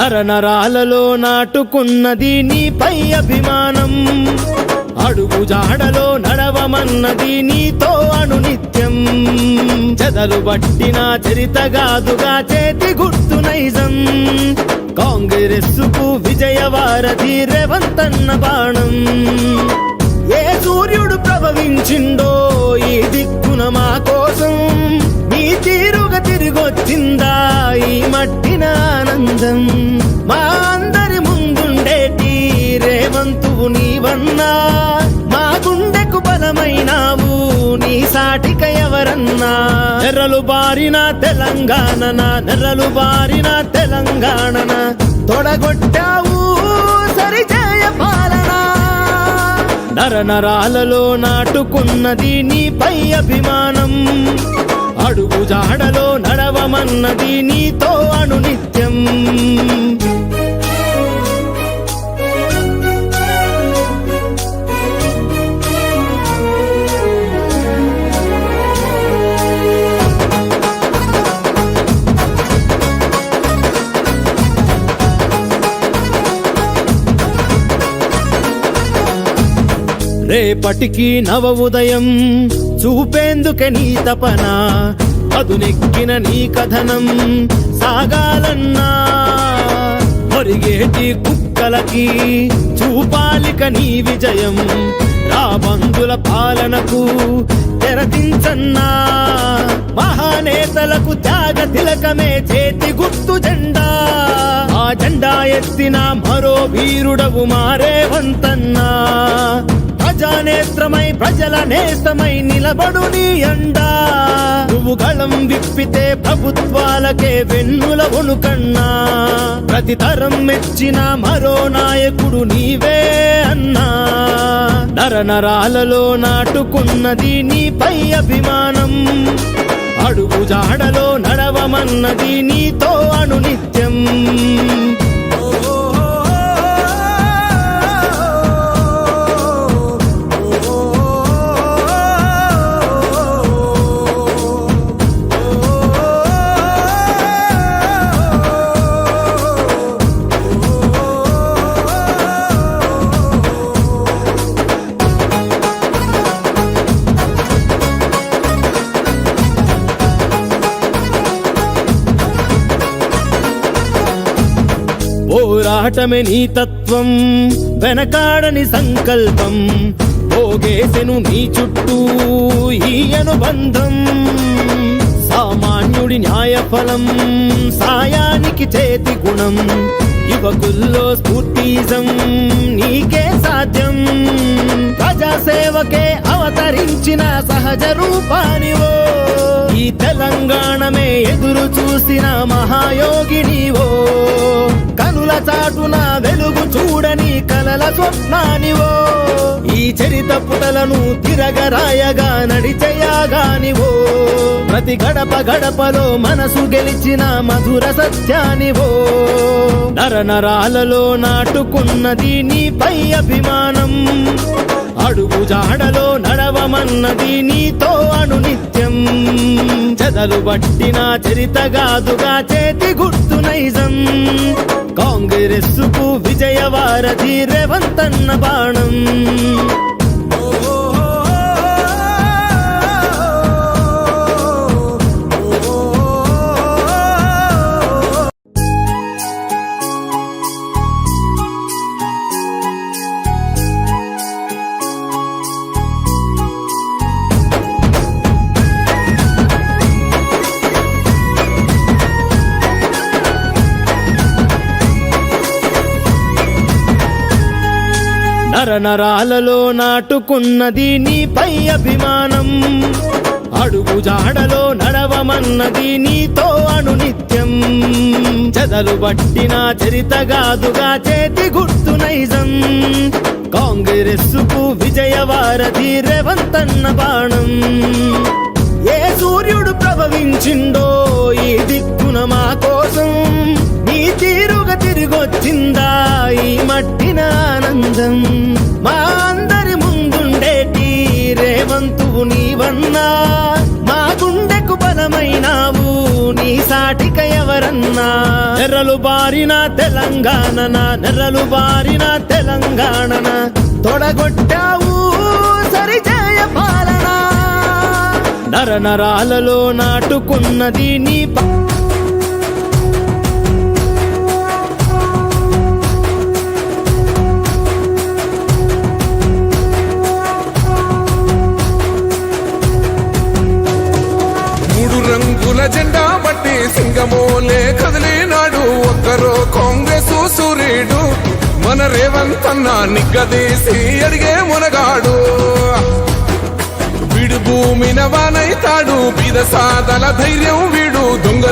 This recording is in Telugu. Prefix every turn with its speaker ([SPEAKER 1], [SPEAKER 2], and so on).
[SPEAKER 1] నరనరాలలో నాటుకున్నది నీపై అభిమానం, అడుగు జాడలో నడవమన్నది నీతో అనునిత్యం. చెదలు పట్టిన చరితగాదుగా చేతి గుర్తు నైజం, కాంగ్రెస్సుకు విజయవారధి రేవంతన్న బాణం. ఏ సూర్యుడు ప్రభవించిండో ఈ దిక్కున మా కోసం, నీ తీరుగా తిరిగొచ్చిందా ఈ మట్టిన ఆనందం. మా అందరి ముందుండేటి రేవంతువు నీవన్నా, మా గుండెకు బలమైనావు నీ సాటిక ఎవరన్నా. నెర్రలు బారిన తెలంగాణన, నెర్రలు బారిన తెలంగాణన తొడగొట్టావు సరిజయ పాలన. నరనరాలలో నాటుకున్నది నీపై అభిమానం, అడుగు జాడలో నడవమన్నది నీతో అనునిత్యం. రేపటికి నవ ఉదయం చూపేందుకే నీ తపన, అదునెక్కిన నీ కథనం సాగాలన్నా. ఒరిగేటి కుక్కలకి చూపాలిక నీ విజయం, రాబందుల పాలనకు తెరదించన్నా. మహానేతలకు త్యాగ తిలకమే చేతి గుర్తు జెండా, ఆ జెండా ఎత్తిన మరో వీరుడవు మారేవంతన్నా. ప్రజానేత్రమై ప్రజల నేస్తమై నిలబడు నీ అండా, నువ్వు గళం విప్పితే ప్రభుత్వాలకే వెన్నుల వణుకన్నా. ప్రతి తరం మెచ్చిన మరో నాయకుడు నీవే అన్నా. నరనరాలలో నాటుకున్నది నీపై అభిమానం, అడుగు జాడలో నడవమన్నది నీతో అనునిత్యం. పోరాటమే నీ తత్వం, వెనకాడని సంకల్పం, పోగేసెను నీ చుట్టూ ఈ అనుబంధం. సామాన్యుడి న్యాయఫలం, సాయానికి చేతి గుణం, యువకుల్లో స్ఫూర్తిజం నీకే సాధ్యం. ప్రజాసేవకే అవతరించిన సహజ రూపానివో, ఈ తెలంగాణమే ఎదురు చూసిన మహాయోగినివో. కనుల చాటున వెలుగు చూడని కలల స్వప్నానివో, ఈ చరిత పుటలను తిరగరాయగా నడిచేయాగానివో. ప్రతి గడప గడపలో మనసు గెలిచిన మధుర సత్యానివో. నరనరాలలో నాటుకున్నది నీపై అభిమానం, అడుగు జాడలో నడవమన్నది నీతో అనునిత్యం. చెదలు పట్టిన చరితగాదుగా చేతి గుర్తు నైజం, కాంగ్రెస్సుకు విజయవారధి రేవంతన్న బాణం. నరనరాలలో నాటుకున్నది నీపై అభిమానం, అడుగు జాడలో నడవమన్నది నీతో అనునిత్యం. చెదలు పట్టిన చరితగాదుగా చేతి గుర్తు నైజం, కాంగ్రెస్సుకు విజయవారధి రేవంతన్న బాణం. ఏ సూర్యుడు ప్రభవించిండో ఈ దిక్కున మా కోసం, నీ తీరుగా తిరిగొచ్చిందా ఈ మట్టిన ఆనందం. మా అందరి ముందుండేటి రేవంతువు నీవన్నా, మా గుండెకు బలమైనావు నీ సాటిక ఎవరన్నా నెర్రలు బారిన తెలంగాణన నెర్రలు బారిన తెలంగాణన తొడగొట్టావు సరిచేయ పాలన నర నరాలలో నాటుకున్నది నీ
[SPEAKER 2] రంగుల జెండా బట్టి సింగమోలే కదిలినాడు ఒక్కరో కాంగ్రెస్ సూర్యుడు మన రేవంత్ అన్న నిగ్గదీసి అడిగే మునగాడు వీడు భూమిన వానైతాడు బీద సాదల ధైర్యం వీడు దొంగ